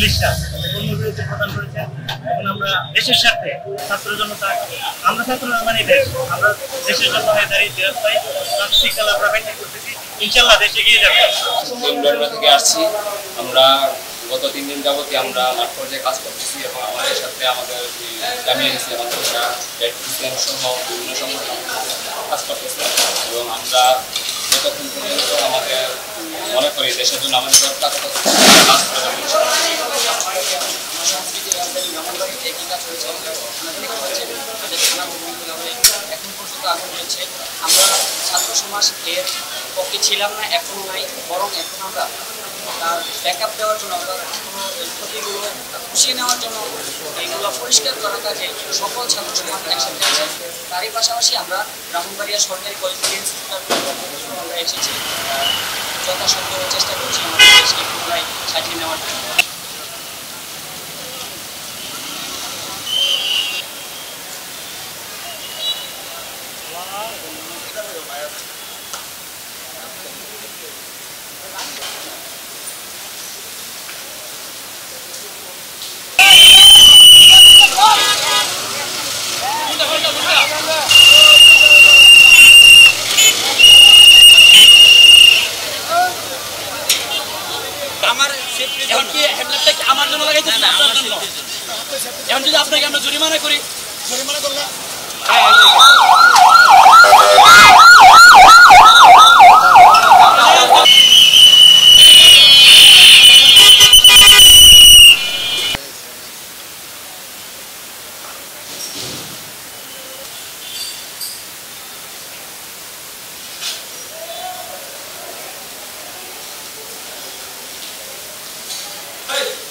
বিশ্বাস কর্মবিরতি প্রদান করেছেন। এখন আমরা দেশের স্বার্থে ছাত্রের জন্য আমরা ছাত্ররা মানে দেশ, আমরা দেশের জন্য হয়ে দাঁড়িয়ে শিক্ষা আমরা মেনটেন করতেছি, ইনশাল্লাহ দেশে এগিয়ে যাবে। থেকে আসছি আমরা গত 3 দিন যাবতীয় আমরা মাঠ পর্যায়ে কাজ করতেছি এবং আমাদের সাথে আমাদের জামিয়া ইসলাম মাদ্রাসা ইসলাম সহ বিভিন্ন সংগঠন কাজ করতেছে এবং আমরা যতক্ষণ পর্যন্ত আমাদের মনে করি দেশের জন্য আমাদের দরকার কাজ করে আমরা ছাত্র সমাজ এর পক্ষে ছিলাম না, এখনো নাই, বরং এখন আমরা তার ব্যাকআপ দেওয়ার জন্য তার ক্ষতিগুলো পুষিয়ে নেওয়ার জন্য এইগুলো পরিষ্কার করার কাজে সকল ছাত্র সমাজ একসাথে আছে। তারই পাশাপাশি আমরা ব্রাহ্মণবাড়িয়া সরকারি কলেজ আমরা এসেছি, যথাসাধ্য চেষ্টা করছি আমাদের দেশকে পুনরায় সাজিয়ে নেওয়ার জন্য। আমার জন্য লাগাইতেছি না, আপনার জন্য। এখন যদি আপনাকে আমরা জরিমানা করি, জরিমানা করলে Hey!